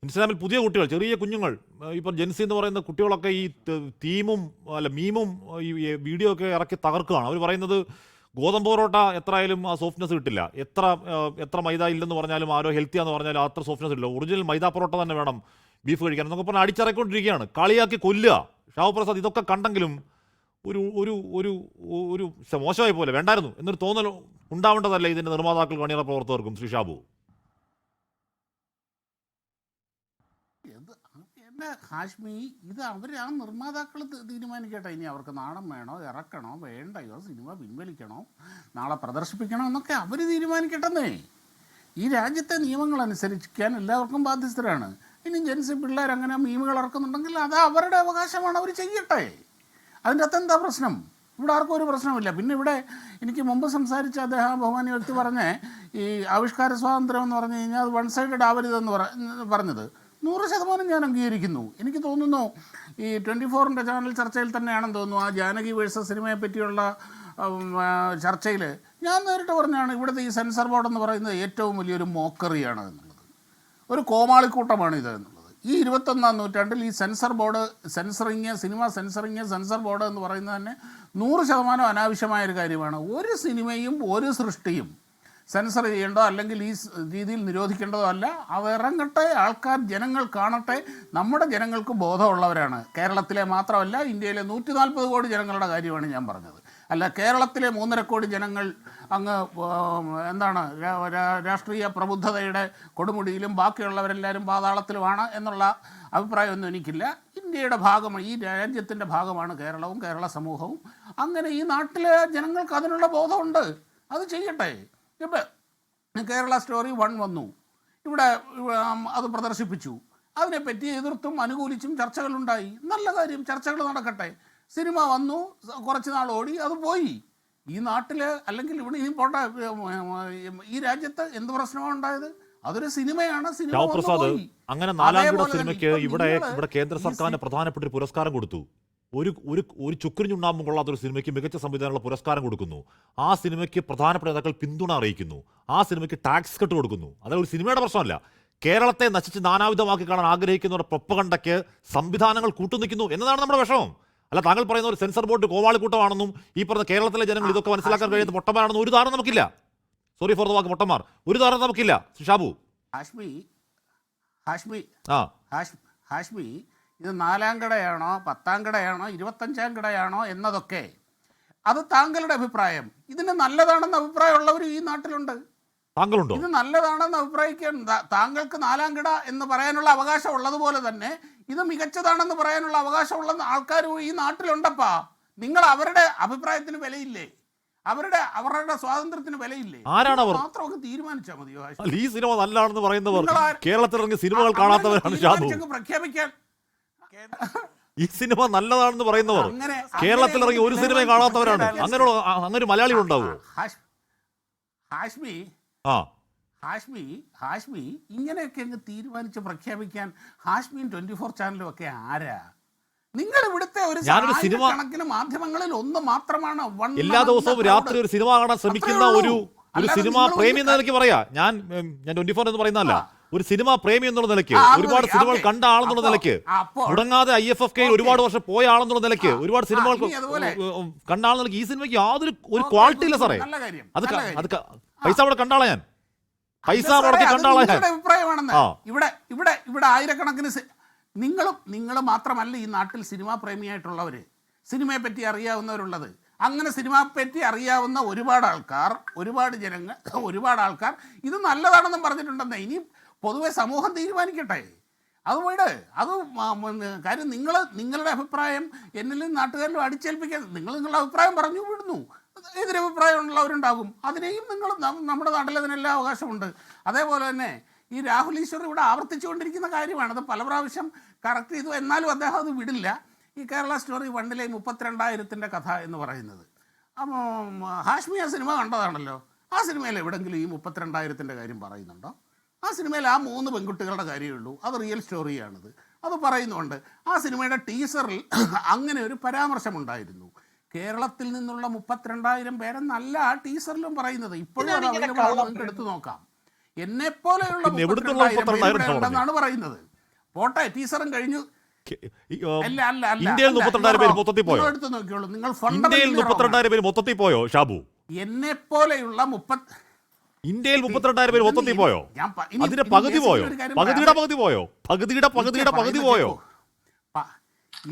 ഇൻസ്റ്റാഗ്രാമിൽ പുതിയ കുട്ടികൾ, ചെറിയ കുഞ്ഞുങ്ങൾ, ഇപ്പം ജെൻസി എന്ന് പറയുന്ന കുട്ടികളൊക്കെ ഈ തീമും മീമും ഈ വീഡിയോ ഒക്കെ ഇറക്കി തകർക്കുകയാണ്. അവർ പറയുന്നത് ഗോതമ്പ് പൊറോട്ട എത്രയായാലും ആ സോഫ്റ്റ്നെസ് കിട്ടില്ല, എത്ര മൈദ ഇല്ലെന്ന് പറഞ്ഞാലും ആരോ ഹെൽത്തിയാന്ന് പറഞ്ഞാലും അത്ര സോഫ്റ്റ്നെസ് ഇല്ല, ഒറിജിനൽ മൈദ പൊറോട്ട തന്നെ വേണം ബീഫ് കഴിക്കാൻ എന്നൊക്കെ പറഞ്ഞാൽ അടിച്ചിറക്കൊണ്ടിരിക്കുകയാണ്, കളിയാക്കി കൊല്ലുക. ഷാഹു പ്രസാദ്, ഇതൊക്കെ കണ്ടെങ്കിലും ഒരു ഒരു ഒരു ഒരു മോശമായി പോലെ വേണ്ടായിരുന്നു എന്നൊരു തോന്നൽ ഉണ്ടാവേണ്ടതല്ല ഇതിൻ്റെ നിർമ്മാതാക്കൾ, അണിയറ പ്രവർത്തകർക്കും? ശ്രീ ഷാബു, എൻ്റെ ഹാഷ്മി, ഇത് അവർ ആ നിർമ്മാതാക്കൾ തീരുമാനിക്കട്ടെ. ഇനി അവർക്ക് നാണം വേണോ, ഇറക്കണോ, വേണ്ടയോ, സിനിമ പിൻവലിക്കണോ, നാളെ പ്രദർശിപ്പിക്കണോ എന്നൊക്കെ അവർ തീരുമാനിക്കട്ടെന്നേ. ഈ രാജ്യത്തെ നിയമങ്ങൾ അനുസരിക്കാൻ എല്ലാവർക്കും ബാധ്യസ്ഥരാണ്. ഇനി ജെൻസി പിള്ളേർ അങ്ങനെ മീമുകൾ ഇറക്കുന്നുണ്ടെങ്കിൽ അത് അവരുടെ അവകാശമാണ്, അവർ ചെയ്യട്ടെ. അതിൻ്റെ അകത്ത് എന്താ പ്രശ്നം? ഇവിടെ ആർക്കും ഒരു പ്രശ്നമില്ല. പിന്നെ ഇവിടെ എനിക്ക് മുമ്പ് സംസാരിച്ച അദ്ദേഹം ബഹുമാന്യ വ്യക്തി പറഞ്ഞ ഈ ആവിഷ്കാര സ്വാതന്ത്ര്യം എന്ന് പറഞ്ഞു കഴിഞ്ഞാൽ അത് വൺ സൈഡഡ് ആവരുതെന്ന് പറഞ്ഞത് 100% ഞാൻ അംഗീകരിക്കുന്നു. എനിക്ക് തോന്നുന്നു ഈ 24-ൻ്റെ ചാനൽ ചർച്ചയിൽ തന്നെയാണെന്ന് തോന്നുന്നു, ആ ജാനകി വേഴ്സസ് സിനിമയെ പറ്റിയുള്ള ചർച്ചയിൽ ഞാൻ നേരിട്ട് പറഞ്ഞാണ് ഇവിടുത്തെ ഈ സെൻസർ ബോർഡ് എന്ന് പറയുന്നത് ഏറ്റവും വലിയൊരു മോക്കറിയാണ് എന്നുള്ളത്, ഒരു കോമാളിക്കൂട്ടമാണ് ഇത് എന്നുള്ളത്. ഈ 21-ാം നൂറ്റാണ്ടിൽ ഈ censor board, cinema censor board എന്ന് പറയുന്നത് തന്നെ 100% അനാവശ്യമായൊരു കാര്യമാണ്. ഒരു സിനിമയും ഒരു സൃഷ്ടിയും സെൻസർ ചെയ്യേണ്ടോ അല്ലെങ്കിൽ ഈ രീതിയിൽ നിരോധിക്കേണ്ടതോ അല്ല. അവ ഇറങ്ങട്ടെ, ജനങ്ങൾ കാണട്ടെ. നമ്മുടെ ജനങ്ങൾക്ക് ബോധമുള്ളവരാണ്. കേരളത്തിലെ മാത്രമല്ല, ഇന്ത്യയിലെ 140 കോടി ജനങ്ങളുടെ കാര്യമാണ് ഞാൻ പറഞ്ഞത്. അല്ല കേരളത്തിലെ 3.5 കോടി ജനങ്ങൾ അങ്ങ് എന്താണ് രാഷ്ട്രീയ പ്രബുദ്ധതയുടെ കൊടുമുടിയിലും ബാക്കിയുള്ളവരെല്ലാവരും പാതാളത്തിലുമാണ് എന്നുള്ള അഭിപ്രായമൊന്നും എനിക്കില്ല. ഇന്ത്യയുടെ ഭാഗമാണ്, ഈ രാജ്യത്തിൻ്റെ ഭാഗമാണ് കേരളവും കേരള സമൂഹവും. അങ്ങനെ ഈ നാട്ടിലെ ജനങ്ങൾക്ക് അതിനുള്ള ബോധമുണ്ട്, അത് ചെയ്യട്ടെ. ഇപ്പം കേരള സ്റ്റോറി 1 വന്നു, ഇവിടെ അത് പ്രദർശിപ്പിച്ചു. അതിനെപ്പറ്റി എതിർത്തും അനുകൂലിച്ചും ചർച്ചകളുണ്ടായി. നല്ല കാര്യം, ചർച്ചകൾ നടക്കട്ടെ. സിനിമ വന്നു, കുറച്ച് നാൾ ഓടി, അത് പോയി. ഈ നാട്ടിൽ അല്ലെങ്കിൽ ഇവിടെ ഇനി പോട്ടെ, ഈ രാജ്യത്ത് എന്ത് പ്രശ്നമാണ് ഉണ്ടായത്? അതൊരു സിനിമയാണ്. സിനിമ അങ്ങനെ 4-ാം സിനിമയ്ക്ക് ഇവിടെ കേന്ദ്ര സർക്കാരിന് പ്രധാനപ്പെട്ട ഒരു പുരസ്കാരം കൊടുത്തു. ഒരു ചുക്കരിഞ്ഞുണ്ടാകുമ്പോൾ കൊള്ളാത്തൊരു സിനിമയ്ക്ക് മികച്ച സംവിധാനമുള്ള പുരസ്കാരം കൊടുക്കുന്നു. ആ സിനിമയ്ക്ക് പ്രധാനപ്പെട്ട നേതാക്കൾ പിന്തുണ അറിയിക്കുന്നു. ആ സിനിമയ്ക്ക് ടാക്സ് കട്ട് കൊടുക്കുന്നു. അതായത് ഒരു സിനിമയുടെ പ്രശ്നമല്ല, കേരളത്തെ നശിച്ച് നാനാവിധമാക്കി കാണാൻ ആഗ്രഹിക്കുന്നവരുടെ പ്രൊപ്പഗണ്ടയ്ക്ക് സംവിധാനങ്ങൾ കൂട്ടുനിൽക്കുന്നു എന്നതാണ് നമ്മുടെ വിഷമം. അല്ല താങ്കൾ പറയുന്ന ഒരു സെൻസർ ബോർഡ് കോവാളിക്കൂട്ടമാണെന്നും ഈ പറഞ്ഞ കേരളത്തിലെ ജനങ്ങൾ ഇതൊക്കെ മനസ്സിലാക്കാൻ കഴിയാത്ത പൊട്ടന്മാരാണെന്നും ഒരു ധാരണ നമുക്കില്ല. സോറി ഫോർ ദ വാക്ക് പൊട്ടന്മാർ, ഒരു ധാരണ നമുക്കില്ല. ഷാബു, ഹാഷ്മി, ഇത് 4-ാം കടയാണോ 10-ാം കടയാണോ 25-ാം കടയാണോ എന്നതൊക്കെ അത് താങ്കളുടെ അഭിപ്രായം. ഇതിന് നല്ലതാണെന്ന് അഭിപ്രായമുള്ളവർ ഈ നാട്ടിലുണ്ട്. താങ്കളുണ്ടോ? ഇത് നല്ലതാണെന്ന് അഭിപ്രായിക്കാൻ താങ്കൾക്ക് 4-ാം കട എന്ന് പറയാനുള്ള അവകാശം ഉള്ളതുപോലെ തന്നെ ഇത് മികച്ചതാണെന്ന് പറയാനുള്ള അവകാശമുള്ള ആൾക്കാർ ഈ നാട്ടിലുണ്ടപ്പാ. നിങ്ങൾ അവരുടെ അഭിപ്രായത്തിന് വിലയില്ലേ? അവരുടെ സ്വാതന്ത്ര്യത്തിന് വിലയില്ലേ? ആരാണ് അവർ? മാത്രമൊക്കെ തീരുമാനിച്ചാൽ മതിയോ? ഈ സിനിമ നല്ലതാണെന്ന് പറയുന്നവർ കേരളത്തിലിറങ്ങി സിനിമകൾ കാണാത്തവരാണ്. ഷാബു, പ്രഖ്യാപിക്കാൻ ഈ സിനിമ നല്ലതാണെന്ന് പറയുന്നവർ കേരളത്തിലിറങ്ങി ഒരു സിനിമയും കാണാത്തവരാണ്. അങ്ങനെ മലയാളികൾ ഉണ്ടാവുമോ? ഹാഷ്മി ഇങ്ങനെയൊക്കെ അങ്ങ് തീരുമാനിച്ച് പ്രഖ്യാപിക്കാൻ ഹാഷ്മിയും 24 ചാനലും ഒക്കെ ആരാ? നിങ്ങൾ ഇവിടുത്തെ ഒരു കണക്കിന് മാധ്യമങ്ങളിൽ ഒന്ന് മാത്രമാണ് എല്ലാ ദിവസവും രാത്രി ഒരു സിനിമ കാണാൻ ശ്രമിക്കുന്ന ഒരു സിനിമ പ്രേമി എന്ന നിലയ്ക്ക് പറയാ. ഞാൻ 24 എന്ന് പറയുന്നതല്ല, ഒരു സിനിമ പ്രേമി എന്നുള്ള നിലയ്ക്ക്, ഒരുപാട് സിനിമകൾ കണ്ട ആളെന്നുള്ള നിലയ്ക്ക്, മുടങ്ങാതെ IFFK ഒരുപാട് വർഷം പോയ ആളെന്നുള്ള നിലയ്ക്ക്, ഒരുപാട് സിനിമകൾ കണ്ട ആളെന്ന നിലയ്ക്ക് ഈ സിനിമയ്ക്ക് യാതൊരു ക്വാളിറ്റി ഇല്ല സാറേ. അത് പൈസ അവിടെ കണ്ടാളാ, ഞാൻ പൈസ മുടക്കി കണ്ടാളാ. അഭിപ്രായമാണെന്ന് ഇവിടെ ആയിരക്കണക്കിന് നിങ്ങൾ മാത്രമല്ല ഈ നാട്ടിൽ സിനിമാ പ്രേമിയായിട്ടുള്ളവർ, സിനിമയെ പറ്റി അറിയാവുന്നവരുള്ളത്. അങ്ങനെ സിനിമയെ പറ്റി അറിയാവുന്ന ഒരുപാട് ആൾക്കാർ ഇത് നല്ലതാണെന്നും പറഞ്ഞിട്ടുണ്ടെന്നേ. ഇനി പൊതുവെ സമൂഹം തീരുമാനിക്കട്ടെ. അത് കാര്യം നിങ്ങളുടെ അഭിപ്രായം എന്നിലും നാട്ടുകാരിലും അടിച്ചേൽപ്പിക്കാൻ നിങ്ങളുടെ അഭിപ്രായം പറഞ്ഞു വിടുന്നു. എതിരഭിപ്രായമുള്ളവരുണ്ടാകും, അതിനെയും നമ്മുടെ നാട്ടിൽ അതിനെല്ലാം അവകാശമുണ്ട്. അതേപോലെ തന്നെ ഈ രാഹുൽ ഈശ്വർ ഇവിടെ ആവർത്തിച്ചുകൊണ്ടിരിക്കുന്ന കാര്യമാണ്. അത് പല പ്രാവശ്യം കറക്റ്റ് ചെയ്തു, എന്നാലും അദ്ദേഹം അത് വിടില്ല. ഈ കേരള സ്റ്റോറി 1-ലെ 32,000-ൻ്റെ കഥ എന്ന് പറയുന്നത്, ഹാഷ്മി ആ സിനിമ കണ്ടതാണല്ലോ. ആ സിനിമയിൽ എവിടെയെങ്കിലും ഈ 32,000-ൻ്റെ കാര്യം പറയുന്നുണ്ടോ? ആ സിനിമയിൽ ആ 3 പെൺകുട്ടികളുടെ കാര്യമേ ഉള്ളൂ. അത് റിയൽ സ്റ്റോറിയാണിത്, അത് പറയുന്നുണ്ട്. ആ സിനിമയുടെ ടീസറിൽ അങ്ങനെ ഒരു പരാമർശമുണ്ടായിരുന്നു. കേരളത്തിൽ നിന്നുള്ള 32,000 പേരെന്നല്ല ആ ടീസറിലും പറയുന്നത്. ഇപ്പോഴും അത് അവൈലബിൾ, നിങ്ങൾക്ക് എടുത്തു നോക്കാം. എന്നെപ്പോലെയുള്ള 32,000 പേരുണ്ടെന്നാണ് പറയുന്നത്. പോട്ടെ, ടീച്ചറും കഴിഞ്ഞു. അല്ല അല്ല അല്ല, ഇന്ത്യയിൽ 32,000 പേര് മൊത്തത്തിൽ പോയോ? നിങ്ങൾ എടുത്ത് നോക്കിയോളൂ. നിങ്ങൾ ഇന്ത്യയിൽ 32,000 പേര് മൊത്തത്തിൽ പോയോ ഷാബു? എന്നെ പോലെയുള്ള ഇന്ത്യയിൽ 32,000 പേര് മൊത്തത്തിൽ പോയോ? അതിന്റെ പകുതി പോയോ? പകുതിയുടെ പകുതി പോയോ? പകുതി പോയോ?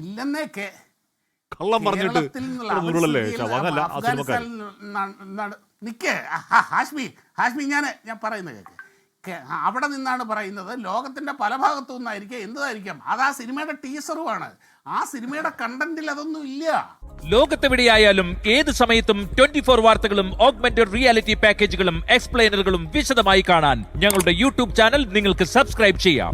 ഇല്ലെന്നേക്കെ കള്ളം പറഞ്ഞിട്ട് അങ്ങല്ല. നിക്കേ ഹാഷ്മി ഞാൻ പറയുന്നത് കേൾക്ക്. അവിടെ നിന്നാണ് പറയുന്നത്. ലോകത്തിന്റെ പല ഭാഗത്തു നിന്നായിരിക്കും, എന്തായിരിക്കാം അത്. ആ സിനിമയുടെ ടീസറുമാണ്. ആ സിനിമയുടെ കണ്ടന്റിൽ അതൊന്നും ഇല്ല. ലോകത്തെവിടെയായാലും ഏത് സമയത്തും 24 വാർത്തകളും ഓഗ്മെന്റഡ് റിയാലിറ്റി പാക്കേജുകളും എക്സ്പ്ലെയിനറുകളും വിശദമായി കാണാൻ ഞങ്ങളുടെ യൂട്യൂബ് ചാനൽ നിങ്ങൾക്ക് സബ്സ്ക്രൈബ് ചെയ്യാം.